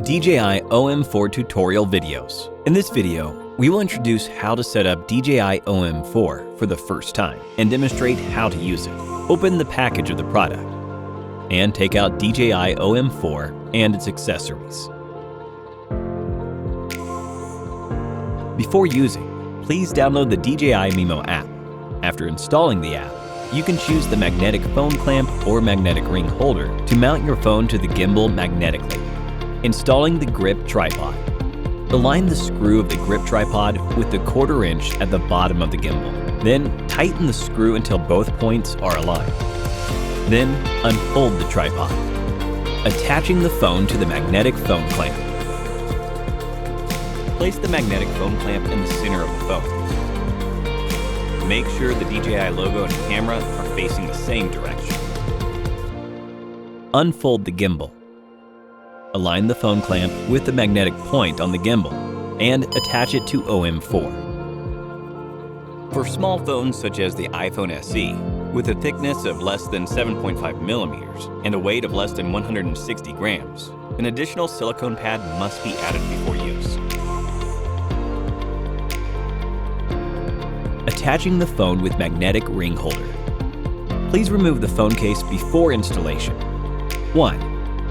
DJI OM4 tutorial videos. In this video, we will introduce how to set up DJI OM4 for the first time and demonstrate how to use it. Open the package of the product and take out DJI OM4 and its accessories. Before using, please download the DJI Mimo app. After installing the app, you can choose the magnetic phone clamp or magnetic ring holder to mount your phone to the gimbal magnetically. Installing the grip tripod. Align the screw of the grip tripod with the 1/4 inch at the bottom of the gimbal. Then tighten the screw until both points are aligned. Then unfold the tripod, attaching the phone to the magnetic phone clamp. Place the magnetic phone clamp in the center of the phone. Make sure the DJI logo and camera are facing the same direction. Unfold the gimbal. Align the phone clamp with the magnetic point on the gimbal and attach it to OM4. For small phones such as the iPhone SE, with a thickness of less than 7.5 millimeters and a weight of less than 160 grams, an additional silicone pad must be added before use. Attaching the phone with magnetic ring holder. Please remove the phone case before installation. 1.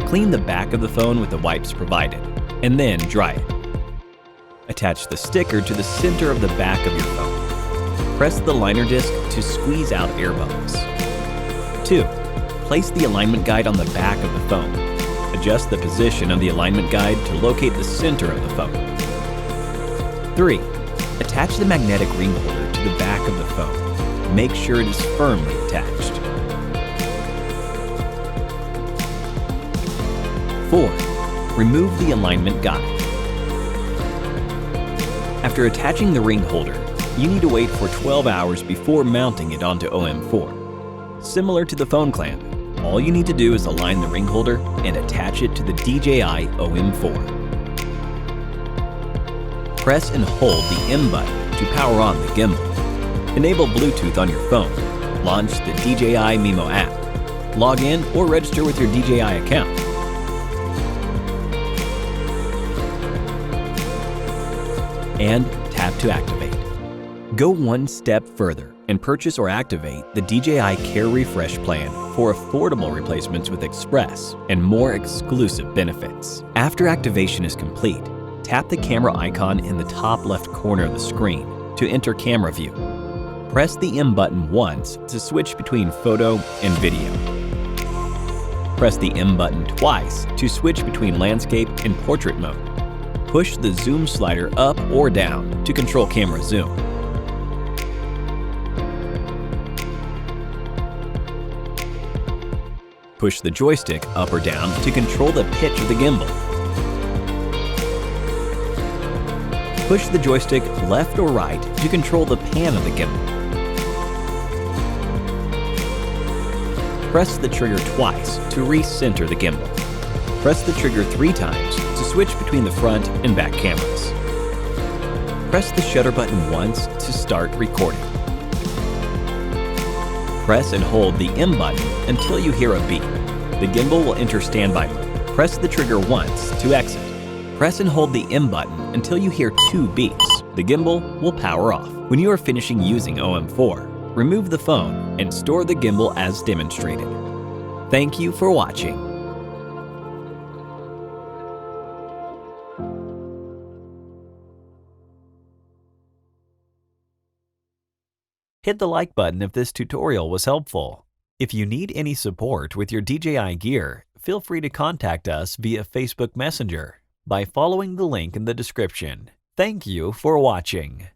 Clean the back of the phone with the wipes provided, and then dry it. Attach the sticker to the center of the back of your phone. Press the liner disc to squeeze out air bubbles. 2. Place the alignment guide on the back of the phone. Adjust the position of the alignment guide to locate the center of the phone. 3. Attach the magnetic ring holder to the back of the phone. Make sure it is firmly attached. 4. Remove the alignment guide. After attaching the ring holder, you need to wait for 12 hours before mounting it onto OM4. Similar to the phone clamp, all you need to do is align the ring holder and attach it to the DJI OM4. Press and hold the M button to power on the gimbal. Enable Bluetooth on your phone. Launch the DJI Mimo app. Log in or register with your DJI account. And tap to activate. Go one step further and purchase or activate the DJI Care Refresh plan for affordable replacements with Express and more exclusive benefits. After activation is complete, tap the camera icon in the top left corner of the screen to enter camera view. Press the M button once to switch between photo and video. Press the M button twice to switch between landscape and portrait mode. Push the zoom slider up or down to control camera zoom. Push the joystick up or down to control the pitch of the gimbal. Push the joystick left or right to control the pan of the gimbal. Press the trigger twice to recenter the gimbal. Press the trigger 3 times to switch between the front and back cameras. Press the shutter button once to start recording. Press and hold the M button until you hear a beep. The gimbal will enter standby mode. Press the trigger once to exit. Press and hold the M button until you hear 2 beeps. The gimbal will power off. When you are finishing using OM4, remove the phone and store the gimbal as demonstrated. Thank you for watching. Hit the like button if this tutorial was helpful. If you need any support with your DJI gear, feel free to contact us via Facebook Messenger by following the link in the description. Thank you for watching.